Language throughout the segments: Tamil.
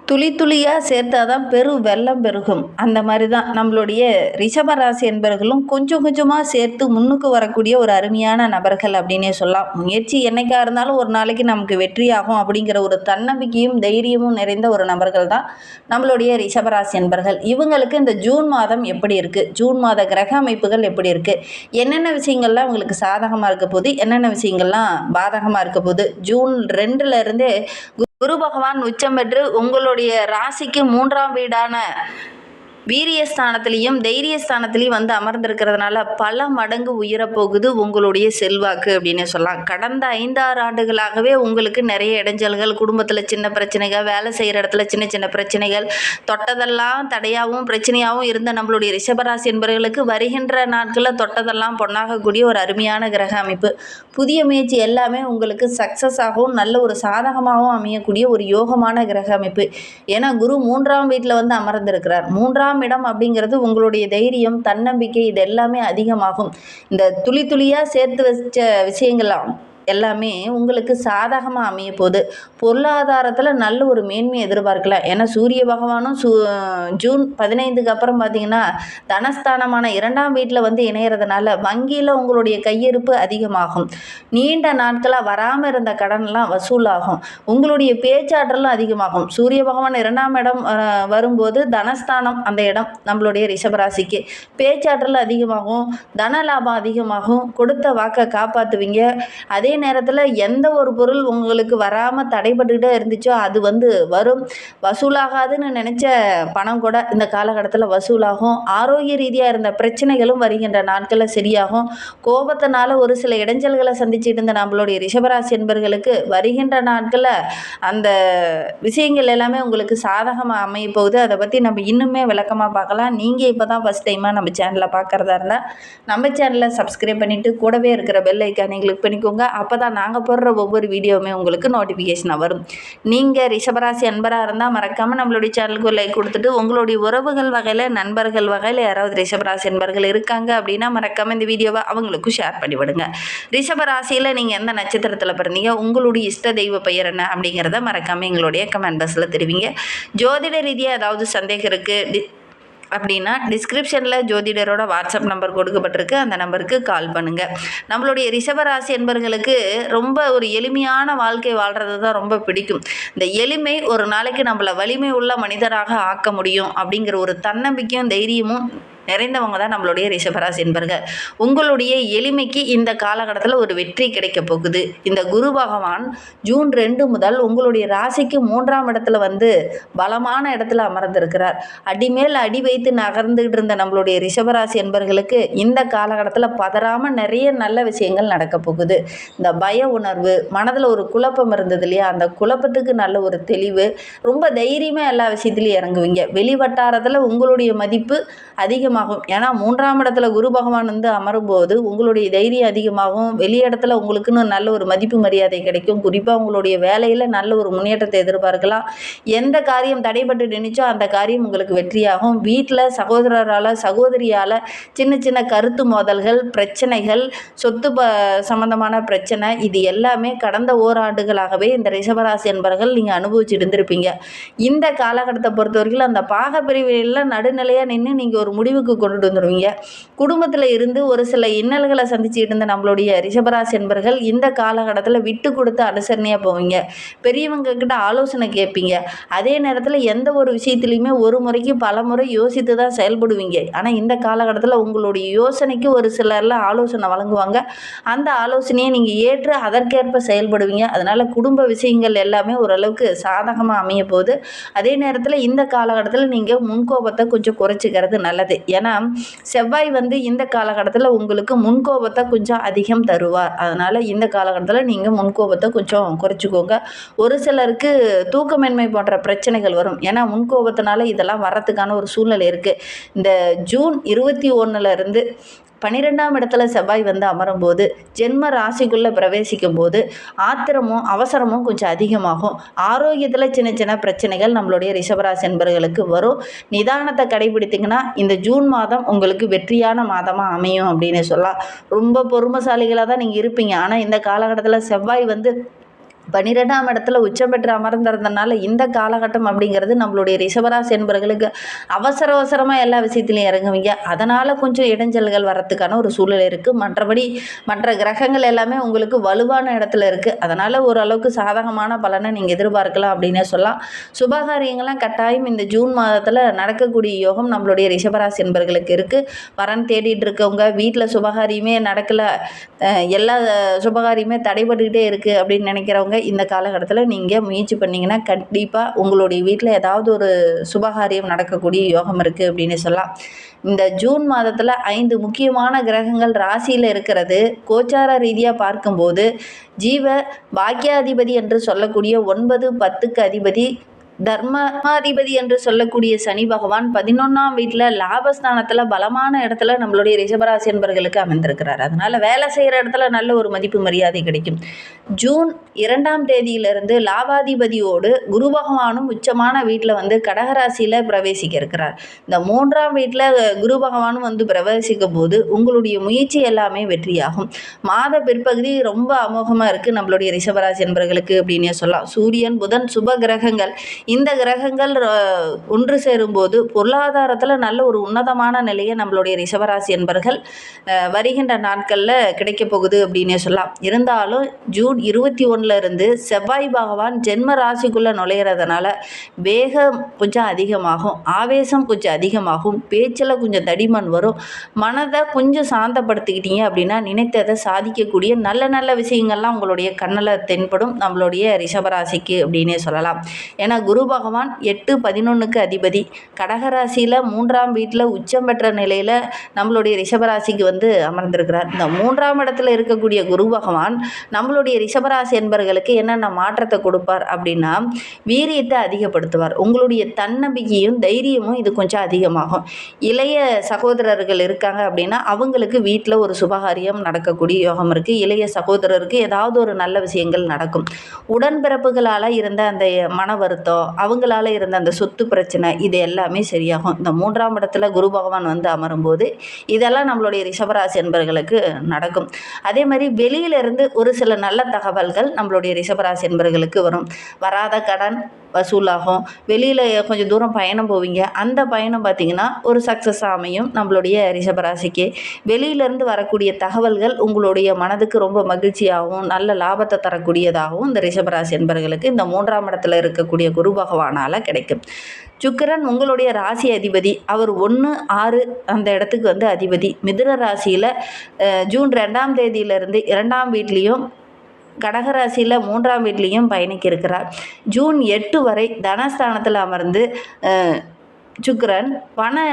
துளி துளியாக சேர்த்தா தான் வெள்ளம் பெருகும். அந்த மாதிரி தான் நம்மளுடைய ரிஷபராசி என்பவர்களும் கொஞ்சம் கொஞ்சமாக சேர்த்து முன்னுக்கு வரக்கூடிய ஒரு அருமையான நபர்கள் அப்படின்னே சொல்லலாம். முயற்சி என்னைக்கா இருந்தாலும் ஒரு நாளைக்கு நமக்கு வெற்றியாகும் அப்படிங்கிற ஒரு தன்னம்பிக்கையும் தைரியமும் நிறைந்த ஒரு நபர்கள் தான் நம்மளுடைய ரிஷபராசி என்பர்கள். இவங்களுக்கு இந்த ஜூன் மாதம் எப்படி இருக்குது, ஜூன் மாத கிரக அமைப்புகள் எப்படி இருக்குது, என்னென்ன விஷயங்கள்லாம் உங்களுக்கு சாதகமாக இருக்க போகுது, என்னென்ன விஷயங்கள்லாம் பாதகமாக இருக்க போகுது, ஜூன் 2லேருந்தே குரு பகவான் உச்சம் பெற்று உங்களுடைய ராசிக்கு 3ஆம் வீடான வீரியஸ்தானத்திலையும் தைரியஸ்தானத்திலையும் வந்து அமர்ந்திருக்கிறதுனால பல மடங்கு உயரப்போகுது உங்களுடைய செல்வாக்கு அப்படின்னு சொல்லலாம். கடந்த 5-6 ஆண்டுகளாகவே உங்களுக்கு நிறைய இடைஞ்சல்கள், குடும்பத்தில் சின்ன பிரச்சனைகள், வேலை செய்கிற இடத்துல சின்ன சின்ன பிரச்சனைகள், தொட்டதெல்லாம் தடையாகவும் பிரச்சனையாகவும் இருந்த நம்மளுடைய ரிஷபராசி என்பவர்களுக்கு வருகின்ற நாட்களில் தொட்டதெல்லாம் பொன்னாகக்கூடிய ஒரு அருமையான கிரக அமைப்பு. புதிய முயற்சி எல்லாமே உங்களுக்கு சக்ஸஸ் ஆகவும் நல்ல ஒரு சாதகமாகவும் அமையக்கூடிய ஒரு யோகமான கிரக அமைப்பு. ஏன்னா குரு 3ஆம் வீட்டில் வந்து அமர்ந்திருக்கிறார். 3ஆம் இடம் அப்படிங்கிறது உங்களுடைய தைரியம், தன்னம்பிக்கை, இது எல்லாமே அதிகமாகும். இந்த துளி துளியாக சேர்த்து வச்ச விஷயங்கள்லாம் எல்லாமே உங்களுக்கு சாதகமாக அமைய போகுது. பொருளாதாரத்தில் நல்ல ஒரு மேன்மையை எதிர்பார்க்கலாம். ஏன்னா சூரிய பகவானும் ஜூன் 15க்கு அப்புறம் பார்த்தீங்கன்னா தனஸ்தானமான 2ஆம் வீட்டில் வந்து இணையிறதுனால வங்கியில் உங்களுடைய கையிருப்பு அதிகமாகும். நீண்ட நாட்களாக வராமல் இருந்த கடன்லாம் வசூலாகும். உங்களுடைய பேச்சாற்றலும் அதிகமாகும். சூரிய பகவான் 2ஆம் இடம் வரும்போது தனஸ்தானம், அந்த இடம் நம்மளுடைய ரிஷபராசிக்கு பேச்சாற்றல் அதிகமாகும், தன லாபம் அதிகமாகும், கொடுத்த வாக்கை காப்பாற்றுவீங்க. அதே நேரத்தில் எந்த ஒரு பொருள் உங்களுக்கு வராமல் தடைபட்டுக்கிட்டே இருந்துச்சோ அது வந்து வரும். வசூலாகாதுன்னு நினச்ச பணம் கூட இந்த காலகட்டத்தில் வசூலாகும். ஆரோக்கிய ரீதியாக இருந்த பிரச்சனைகளும் வருகின்ற நாட்களில் சரியாகும். கோபத்தினால ஒரு சில இடைஞ்சல்களை சந்திச்சுட்டு இருந்த நம்மளுடைய ரிஷபராசி என்பர்களுக்கு வருகின்ற நாட்களில் அந்த விஷயங்கள் எல்லாமே உங்களுக்கு சாதகமாக அமைய போகுது. அதை பற்றி நம்ம இன்னுமே விளக்கமாக பார்க்கலாம். நீங்கள் இப்போ தான் ஃபஸ்ட் டைமாக நம்ம சேனலில் பார்க்குறதா இருந்தால் நம்ம சேனலை சப்ஸ்கிரைப் பண்ணிவிட்டு கூடவே இருக்கிற பெல் ஐக்கானை கிளிக் பண்ணிக்கோங்க. அப்போ தான் நாங்கள் போடுற ஒவ்வொரு வீடியோவுமே உங்களுக்கு நோட்டிஃபிகேஷனாக வரும். நீங்கள் ரிஷபராசி அன்பராக இருந்தால் மறக்காமல் நம்மளுடைய சேனலுக்கு ஒரு லைக் கொடுத்துட்டு உங்களுடைய உறவுகள் வகையில், நண்பர்கள் வகையில் யாராவது ரிஷபராசி அன்பர்கள் இருக்காங்க அப்படின்னா மறக்காமல் இந்த வீடியோவை அவங்களுக்கும் ஷேர் பண்ணிவிடுங்க. ரிஷபராசியில் நீங்கள் எந்த நட்சத்திரத்தில் பிறந்தீங்க, உங்களுடைய இஷ்ட தெய்வ பெயர் என்ன அப்படிங்கிறத மறக்காமல் எங்களுடைய கமெண்ட் பாக்ஸில் தெரிவிங்க. ஜோதிட ரீதியாக ஏதாவது சந்தேகம் இருக்குது அப்படின்னா டிஸ்கிரிப்ஷனில் ஜோதிடரோட வாட்ஸ்அப் நம்பர் கொடுக்கப்பட்டிருக்கு. அந்த நம்பருக்கு கால் பண்ணுங்கள். நம்மளுடைய ரிஷபராசி என்பவர்களுக்கு ரொம்ப ஒரு எளிமையான வாழ்க்கை வாழ்கிறது தான் ரொம்ப பிடிக்கும். இந்த எளிமை ஒரு நாளைக்கு நம்மளை வலிமை உள்ள மனிதராக ஆக்க முடியும் அப்படிங்கிற ஒரு தன்னம்பிக்கையும் தைரியமும் நிறைந்தவங்க தான் நம்மளுடைய ரிஷபராசி என்பர்கள். உங்களுடைய எளிமைக்கு இந்த காலகட்டத்தில் ஒரு வெற்றி கிடைக்க போகுது. இந்த குரு பகவான் ஜூன் 2 முதல் உங்களுடைய ராசிக்கு 3ஆம் இடத்துல வந்து பலமான இடத்துல அமர்ந்திருக்கிறார். அடிமேல் அடி வைத்து நகர்ந்துகிட்டு இருந்த நம்மளுடைய ரிஷபராசி என்பர்களுக்கு இந்த காலகட்டத்தில் பதறாமல் நிறைய நல்ல விஷயங்கள் நடக்க போகுது. இந்த பய உணர்வு, மனதில் ஒரு குழப்பம் இருந்தது இல்லையா, அந்த குழப்பத்துக்கு நல்ல ஒரு தெளிவு, ரொம்ப தைரியமாக எல்லா விஷயத்துலையும் இறங்குவீங்க. வெளிவட்டாரத்தில் உங்களுடைய மதிப்பு அதிகமாகும். ஏன்னா 3ஆம் இடத்துல குரு பகவான் வந்து அமரும்போது உங்களுடைய தைரியம் அதிகமாகும். வெளியிடத்துல உங்களுக்குன்னு நல்ல ஒரு மதிப்பு மரியாதை கிடைக்கும். குறிப்பாக உங்களுடைய வேலையில் நல்ல ஒரு முன்னேற்றத்தை எதிர்பார்க்கலாம். எந்த காரியம் தடைபட்டு நினைச்சோ அந்த காரியம் உங்களுக்கு வெற்றியாகும். வீட்டில் சகோதரரால், சகோதரியால் சின்ன சின்ன கருத்து மோதல்கள், பிரச்சனைகள், சொத்து சம்பந்தமான பிரச்சனை, இது எல்லாமே கடந்த ஓராண்டுகளாகவே இந்த ரிஷபராசி என்பவர்கள் நீங்கள் அனுபவிச்சுட்டு இருந்திருப்பீங்க. இந்த காலகட்டத்தை பொறுத்தவரைக்கும் அந்த பாகப்பிரிவில் நடுநிலையாக நின்று நீங்கள் ஒரு முடிவு கொண்டு வந்துடுவீங்க. குடும்பத்தில் இருந்து ஒரு சில இன்னல்களை சந்திச்சுட்டு இருந்த நம்மளுடைய ரிஷபராசி என்பர்கள் இந்த காலகட்டத்தில் விட்டு கொடுத்து அனுசரணையாக போவீங்க. பெரியவங்க கிட்ட ஆலோசனை கேட்பீங்க. அதே நேரத்தில் எந்த ஒரு விஷயத்துலையுமே ஒரு முறைக்கு பல முறை யோசித்து தான் செயல்படுவீங்க. ஆனால் இந்த காலகட்டத்தில் உங்களுடைய யோசனைக்கு ஒரு சிலர்லாம் ஆலோசனை வழங்குவாங்க. அந்த ஆலோசனையை நீங்கள் ஏற்று அதற்கேற்ப செயல்படுவீங்க. அதனால் குடும்ப விஷயங்கள் எல்லாமே ஓரளவுக்கு சாதகமாக அமைய போகுது. அதே நேரத்தில் இந்த காலகட்டத்தில் நீங்கள் முன்கோபத்தை கொஞ்சம் குறைச்சிக்கிறது நல்லது. ஏன்னா செவ்வாய் வந்து இந்த காலகட்டத்தில் உங்களுக்கு முன்கோபத்தை கொஞ்சம் அதிகம் தருவார். அதனால் இந்த காலகட்டத்தில் நீங்கள் முன்கோபத்தை கொஞ்சம் குறைச்சிக்கோங்க. ஒரு சிலருக்கு தூக்கமின்மை போன்ற பிரச்சனைகள் வரும். ஏன்னா முன்கோபத்தினால இதெல்லாம் வர்றதுக்கான ஒரு சூழ்நிலை இருக்குது. இந்த ஜூன் 21லேருந்து 12ஆம் இடத்துல செவ்வாய் வந்து அமரும்போது ஜென்ம ராசிக்குள்ளே பிரவேசிக்கும் போது ஆத்திரமும் அவசரமும் கொஞ்சம் அதிகமாகும். ஆரோக்கியத்தில் சின்ன சின்ன பிரச்சனைகள் நம்மளுடைய ரிஷபராசி என்பவர்களுக்கு வரும். நிதானத்தை கடைபிடித்திங்கன்னா இந்த ஜூன் மாதம் உங்களுக்கு வெற்றியான மாதமாக அமையும் அப்படின்னு சொல்லலாம். ரொம்ப பொறுமைசாலிகளாக தான் நீங்கள் இருப்பீங்க. ஆனால் இந்த காலகட்டத்தில் செவ்வாய் வந்து 12ஆம் இடத்துல உச்சம் பெற்று அமர்ந்திருந்தனால இந்த காலகட்டம் அப்படிங்கிறது நம்மளுடைய ரிஷபராசி என்பவர்களுக்கு அவசரமாக எல்லா விஷயத்துலையும் இறங்குவீங்க. அதனால் கொஞ்சம் இடைஞ்சல்கள் வரத்துக்கான ஒரு சூழல் இருக்குது. மற்றபடி மற்ற கிரகங்கள் எல்லாமே உங்களுக்கு வலுவான இடத்துல இருக்குது. அதனால் ஓரளவுக்கு சாதகமான பலனை நீங்கள் எதிர்பார்க்கலாம் அப்படின்னே சொல்லலாம். சுபகாரியங்கள்லாம் கட்டாயம் இந்த ஜூன் மாதத்தில் நடக்கக்கூடிய யோகம் நம்மளுடைய ரிஷபராசி என்பவர்களுக்கு இருக்குது. வரன் தேடிட்டு இருக்கவங்க, வீட்டில் சுபகாரியமே நடக்கலை, எல்லா சுபகாரியமே தடைபட்டுக்கிட்டே இருக்குது அப்படின்னு நினைக்கிறவங்க இந்த காலகட்டத்தில் நீங்கள் முயற்சி பண்ணிங்கன்னா கண்டிப்பாக உங்களுடைய வீட்டில் ஏதாவது ஒரு சுபகாரியம் நடக்கக்கூடிய யோகம் இருக்குது அப்படின்னு சொல்லலாம். இந்த ஜூன் மாதத்தில் 5 முக்கியமான கிரகங்கள் ராசியில் இருக்கிறது கோச்சார ரீதியாக பார்க்கும்போது ஜீவ பாக்கியாதிபதி என்று சொல்லக்கூடிய 9, 10க்கு அதிபதி, தர்மாதிபதி என்று சொல்லக்கூடிய சனி பகவான் 11ஆம் வீட்டில் லாபஸ்தானத்தில் பலமான இடத்துல நம்மளுடைய ரிஷபராசி என்பவர்களுக்கு அமைந்திருக்கிறார். அதனால் வேலை செய்கிற இடத்துல நல்ல ஒரு மதிப்பு மரியாதை கிடைக்கும். ஜூன் 2ஆம் தேதியிலிருந்து லாபாதிபதியோடு குரு பகவானும் உச்சமான வீட்டில் வந்து கடகராசியில் பிரவேசிக்க இருக்கிறார். இந்த 3ஆம் வீட்டில் குரு பகவானும் வந்து பிரவேசிக்கும் போது உங்களுடைய முயற்சி எல்லாமே வெற்றியாகும். மாத பிற்பகுதி ரொம்ப அமோகமாக இருக்குது நம்மளுடைய ரிஷபராசி என்பவர்களுக்கு அப்படின்னே சொல்லலாம். சூரியன், புதன் சுப கிரகங்கள். இந்த கிரகங்கள் ஒன்று சேரும்போது பொருளாதாரத்தில் நல்ல ஒரு உன்னதமான நிலையை நம்மளுடைய ரிஷபராசி என்பவர்கள் வருகின்ற நாட்களில் கிடைக்க போகுது அப்படின்னே சொல்லலாம். இருந்தாலும் ஜூன் 21 இருந்து செவ்வாய் பகவான் ஜென்ம ராசிக்குள்ளே நுழையிறதுனால வேகம் கொஞ்சம் அதிகமாகும், ஆவேசம் கொஞ்சம் அதிகமாகும், பேச்சில் கொஞ்சம் தடிமன் வரும். மனதை கொஞ்சம் சாந்தப்படுத்திக்கிட்டீங்க அப்படின்னா நினைத்ததை சாதிக்கக்கூடிய நல்ல நல்ல விஷயங்கள்லாம் உங்களுடைய கண்ணில் தென்படும் நம்மளுடைய ரிஷபராசிக்கு அப்படின்னே சொல்லலாம். ஏன்னா குரு பகவான் 8, 11க்கு அதிபதி, கடகராசியில் 3ஆம் வீட்டில் உச்சம் பெற்ற நிலையில் நம்மளுடைய ரிஷபராசிக்கு வந்து அமர்ந்திருக்கிறார். இந்த 3ஆம் இடத்துல இருக்கக்கூடிய குரு பகவான் நம்மளுடைய ரிஷபராசி என்பவர்களுக்கு என்னென்ன மாற்றத்தை கொடுப்பார் அப்படின்னா வீரியத்தை அதிகப்படுத்துவார். உங்களுடைய தன்னம்பிக்கையும் தைரியமும் இது கொஞ்சம் அதிகமாகும். இளைய சகோதரர்கள் இருக்காங்க அப்படின்னா அவங்களுக்கு வீட்டில் ஒரு சுபகாரியம் நடக்கக்கூடிய யோகம் இருக்குது. இளைய சகோதரருக்கு ஏதாவது ஒரு நல்ல விஷயங்கள் நடக்கும். உடன்பிறப்புகளால் இருந்த அந்த மன வருத்தம், அவங்களால இருந்த அந்த சொத்து பிரச்சனை, இது எல்லாமே சரியாகும். இந்த 3ஆம் இடத்துல குரு பகவான் வந்து அமரும்போது இதெல்லாம் நம்மளுடைய ரிஷபராசி என்பவர்களுக்கு நடக்கும். அதே மாதிரி வெளியிலிருந்து ஒரு சில நல்ல தகவல்கள் நம்மளுடைய ரிஷபராசி என்பவர்களுக்கு வரும். வராத கடன் வசூலாகும். வெளியில் கொஞ்சம் தூரம் பயணம் போவீங்க, அந்த பயணம் பார்த்திங்கன்னா ஒரு சக்ஸஸ் அமையும் நம்மளுடைய ரிஷபராசிக்கு. வெளியிலேருந்து வரக்கூடிய தகவல்கள் உங்களுடைய மனதுக்கு ரொம்ப மகிழ்ச்சியாகவும் நல்ல லாபத்தை தரக்கூடியதாகவும் இந்த ரிஷபராசி என்பவர்களுக்கு இந்த 3ஆம் இடத்துல இருக்கக்கூடிய குரு பகவானால் கிடைக்கும். சுக்கிரன் உங்களுடைய ராசி அதிபதி, அவர் 1, 6 அந்த இடத்துக்கு வந்து அதிபதி. மிதுன ராசியில் ஜூன் 2ஆம் தேதியிலிருந்து 2ஆம் வீட்லேயும் கடகராசியில் 3ஆம் வீட்லேயும் பயணிக்க இருக்கிறார். ஜூன் 8 வரை தனஸ்தானத்தில் அமர்ந்து சுக்கிரன் பண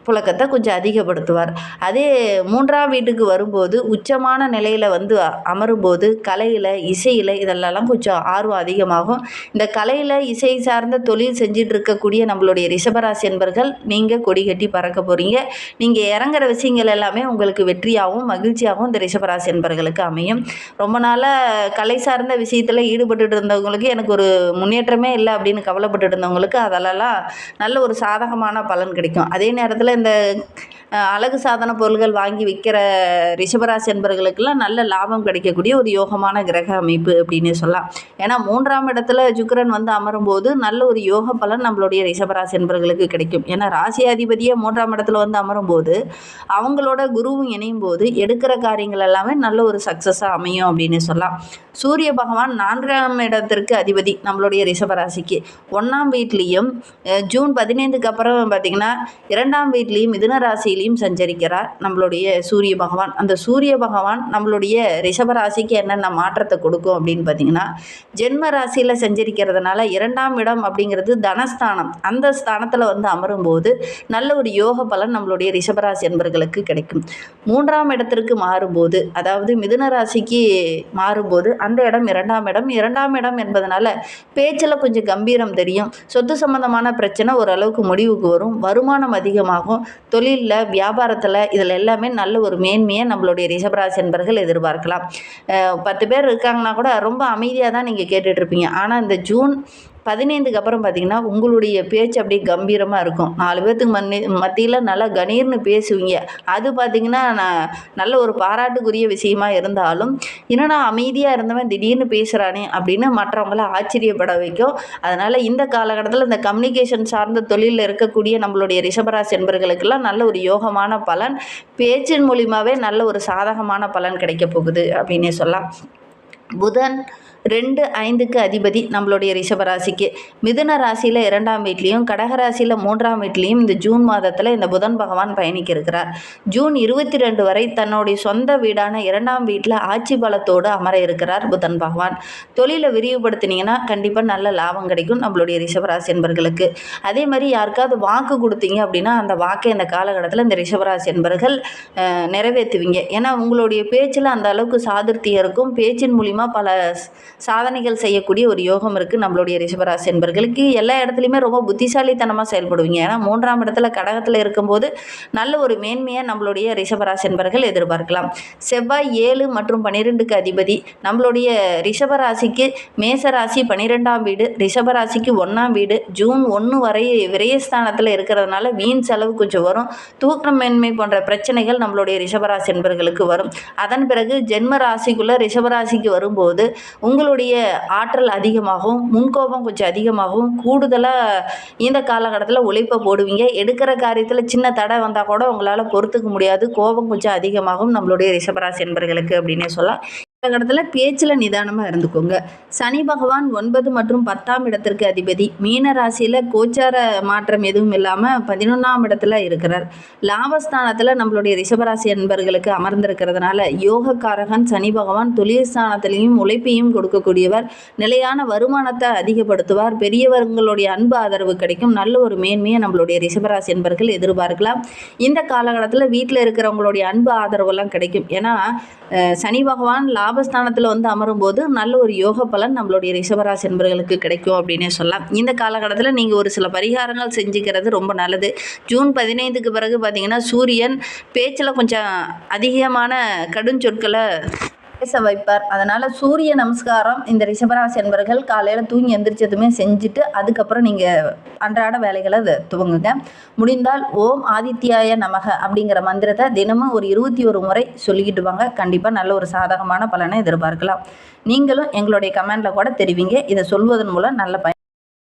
புழக்கத்தை கொஞ்சம் அதிகப்படுத்துவார். அதே 3ஆம் வீட்டுக்கு வரும்போது உச்சமான நிலையில் வந்து அமரும்போது கலையில், இசையில் இதெல்லாம் கொஞ்சம் ஆர்வம் அதிகமாகும். இந்த கலையில், இசை சார்ந்த தொழில் செஞ்சிட்டு இருக்கக்கூடிய நம்மளுடைய ரிஷபராசி என்பர்கள் நீங்கள் கொடி கட்டி பறக்க போகிறீங்க. நீங்கள் இறங்குற விஷயங்கள் எல்லாமே உங்களுக்கு வெற்றியாகவும் மகிழ்ச்சியாகவும் இந்த ரிஷபராசி என்பர்களுக்கு அமையும். ரொம்ப நாளாக கலை சார்ந்த விஷயத்தில் ஈடுபட்டு இருந்தவங்களுக்கு எனக்கு ஒரு முன்னேற்றமே இல்லை அப்படின்னு கவலைப்பட்டு இருந்தவங்களுக்கு அதெல்லாம் நல்ல ஒரு சாதகமான பலன் கிடைக்கும். அதே நேரத்தில் இந்த அழகு சாதன பொருள்கள் வாங்கி விற்கிற ரிஷபராசி என்பவர்களுக்கெல்லாம் நல்ல லாபம் கிடைக்கக்கூடிய ஒரு யோகமான கிரக அமைப்பு அப்படின்னு சொல்லலாம். ஏன்னா 3ஆம் இடத்துல சுக்கிரன் வந்து அமரும்போது நல்ல ஒரு யோக பலன் நம்மளுடைய ரிஷபராசி என்பவர்களுக்கு கிடைக்கும். ஏன்னா ராசி அதிபதியே 3ஆம் இடத்துல வந்து அமரும்போது அவங்களோட குருவும் இணையும் போது எடுக்கிற காரியங்கள் எல்லாமே நல்ல ஒரு சக்ஸஸாக அமையும் அப்படின்னு சொல்லலாம். சூரிய பகவான் 4ஆம் இடத்திற்கு அதிபதி நம்மளுடைய ரிஷபராசிக்கு. 1ஆம் வீட்லேயும் ஜூன் 15க்கு அப்புறம் பார்த்திங்கன்னா 2ஆம் வீட்லேயும் மிதுன ராசியிலையும் சஞ்சரிக்கிறார் நம்மளுடைய சூரிய பகவான். அந்த சூரிய பகவான் நம்மளுடைய ரிஷபராசிக்கு என்னென்ன மாற்றத்தை கொடுக்கும் அப்படின்னு பார்த்திங்கன்னா ஜென்ம ராசியில் சஞ்சரிக்கிறதுனால 2ஆம் இடம் அப்படிங்கிறது தனஸ்தானம், அந்த ஸ்தானத்தில் வந்து அமரும்போது நல்ல ஒரு யோக பலன் நம்மளுடைய ரிஷபராசி என்பவர்களுக்கு கிடைக்கும். 3ஆம் இடத்திற்கு மாறும்போது, அதாவது மிதுன ராசிக்கு மாறும்போது அந்த இடம் 2ஆம் இடம். 2ஆம் இடம் என்பதனால பேச்சில் கொஞ்சம் கம்பீரம் தெரியும். சொத்து சம்பந்தமான பிரச்சனை ஓரளவுக்கு முடிவுக்கு வரும். வருமானம் அதிகமாகும். தொழிலில், வியாபாரத்தில் இதில் எல்லாமே நல்ல ஒரு மேன்மையை நம்மளுடைய ரிஷபராசி என்பர்கள் எதிர்பார்க்கலாம். 10 பேர் இருக்காங்கன்னா கூட ரொம்ப அமைதியாக தான் நீங்கள் கேட்டுட்ருப்பீங்க. ஆனால் இந்த ஜூன் 15க்கு அப்புறம் பார்த்தீங்கன்னா உங்களுடைய பேச்சு அப்படியே கம்பீரமாக இருக்கும். 4 பேர்த்துக்கு மத்தியில் நல்லா கணீர்னு பேசுவீங்க. அது பார்த்தீங்கன்னா நல்ல ஒரு பாராட்டுக்குரிய விஷயமா இருந்தாலும், என்னடா அமைதியாக இருந்தவன் திடீர்னு பேசுகிறானே அப்படின்னு மற்றவங்கள ஆச்சரியப்பட வைக்கும். அதனால் இந்த காலகட்டத்தில் இந்த கம்யூனிகேஷன் சார்ந்த தொழிலில் இருக்கக்கூடிய நம்மளுடைய ரிஷபராசி என்பர்களுக்கெல்லாம் நல்ல ஒரு யோகமான பலன், பேச்சின் மூலியமாகவே நல்ல ஒரு சாதகமான பலன் கிடைக்க போகுது அப்படின்னே சொல்லலாம். புதன் 2, 5க்கு அதிபதி நம்மளுடைய ரிஷபராசிக்கு. மிதுன ராசியில் 2ஆம் வீட்லேயும் கடகராசியில் 3ஆம் வீட்லேயும் இந்த ஜூன் மாதத்தில் இந்த புதன் பகவான் பயணிக்க இருக்கிறார். ஜூன் 22 வரை தன்னுடைய சொந்த வீடான 2ஆம் வீட்டில் ஆட்சி பலத்தோடு அமர இருக்கிறார் புதன் பகவான். தொழிலை விரிவுபடுத்தினீங்கன்னா கண்டிப்பாக நல்ல லாபம் கிடைக்கும் நம்மளுடைய ரிஷபராசி என்பர்களுக்கு. அதே மாதிரி யாருக்காவது வாக்கு கொடுத்தீங்க அப்படின்னா அந்த வாக்கை இந்த காலகட்டத்தில் இந்த ரிஷபராசி என்பர்கள் நிறைவேற்றுவீங்க. ஏன்னா உங்களுடைய பேச்சில் அந்த அளவுக்கு சாதுர்த்தியம் இருக்கும். பேச்சின் மூலிமா பல சாதனைகள் செய்யக்கூடிய ஒரு யோகம் இருக்குது நம்மளுடைய ரிஷபராசி என்பர்களுக்கு. எல்லா இடத்துலையுமே ரொம்ப புத்திசாலித்தனமாக செயல்படுவீங்க. ஏன்னா 3ஆம் இடத்துல கடகத்தில் இருக்கும்போது நல்ல ஒரு மேன்மையாக நம்மளுடைய ரிஷபராசி என்பர்கள் எதிர்பார்க்கலாம். செவ்வாய் 7 மற்றும் 12க்கு அதிபதி. நம்மளுடைய ரிஷபராசிக்கு மேசராசி 12ஆம் வீடு, ரிஷபராசிக்கு 1ஆம் வீடு. ஜூன் 1 வரை விரயஸ்தானத்தில் இருக்கிறதுனால வீண் செலவு கொஞ்சம் வரும். தூக்கமின்மை போன்ற பிரச்சனைகள் நம்மளுடைய ரிஷபராசி என்பர்களுக்கு வரும். அதன் பிறகு ஜென்ம ராசிக்குள்ளே ரிஷபராசிக்கு வரும்போது உங்களுடைய ஆற்றல் அதிகமாகவும், முன்கோபம் கொஞ்சம் அதிகமாகவும், கூடுதலாக இந்த காலகட்டத்தில் உழைப்பை போடுவீங்க. எடுக்கிற காரியத்தில் சின்ன தடை வந்தால் கூட உங்களால் பொறுத்துக்க முடியாது. கோபம் கொஞ்சம் அதிகமாகும் நம்மளுடைய ரிஷபராசி என்பர்களுக்கு அப்படின்னே சொல்லலாம். காலகட்டத்தில் பேச்சில் நிதானமாக இருந்துக்கோங்க. சனி பகவான் 9 மற்றும் 10ஆம் இடத்திற்கு அதிபதி. மீன ராசியில் கோச்சார மாற்றம் எதுவும் இல்லாமல் 11ஆம் இடத்துல இருக்கிறார். லாபஸ்தானத்தில் நம்மளுடைய ரிஷபராசி என்பர்களுக்கு அமர்ந்திருக்கிறதுனால யோகக்காரகன் சனி பகவான் தொழில் ஸ்தானத்திலையும் உழைப்பையும் கொடுக்கக்கூடியவர். நிலையான வருமானத்தை அதிகப்படுத்துவார். பெரியவர்களுடைய அன்பு ஆதரவு கிடைக்கும். நல்ல ஒரு மேன்மையை நம்மளுடைய ரிஷபராசி என்பர்கள் எதிர்பார்க்கலாம். இந்த காலகட்டத்தில் வீட்டில் இருக்கிறவங்களுடைய அன்பு ஆதரவெல்லாம் கிடைக்கும். ஏன்னா சனி பகவான் லாபஸ்தானத்தில் வந்து அமரும்போது நல்ல ஒரு யோக பலன் நம்மளுடைய ரிஷபராசி என்பவர்களுக்கு கிடைக்கும் அப்படின்னே சொல்லலாம். இந்த காலகட்டத்தில் நீங்கள் ஒரு சில பரிகாரங்கள் செஞ்சுக்கிறது ரொம்ப நல்லது. ஜூன் 15க்கு பிறகு பார்த்தீங்கன்னா சூரியன் பேச்சில் கொஞ்சம் அதிகமான கடுஞ்சொற்களை பேச வைப்பார். அதனால் சூரிய நமஸ்காரம் இந்த ரிஷபராசி என்பர்கள் காலையில் தூங்கி எந்திரிச்சதுமே செஞ்சுட்டு அதுக்கப்புறம் நீங்கள் அன்றாட வேலைகளை துவங்குங்க. முடிந்தால் ஓம் ஆதித்யாய நமக அப்படிங்கிற மந்திரத்தை தினமும் ஒரு 21 முறை சொல்லிக்கிட்டு வாங்க. கண்டிப்பாக நல்ல ஒரு சாதகமான பலனை எதிர்பார்க்கலாம். நீங்களும் எங்களுடைய கமெண்டில் கூட தெரிவிங்க. இதை சொல்வதன் மூலம் நல்ல பயன்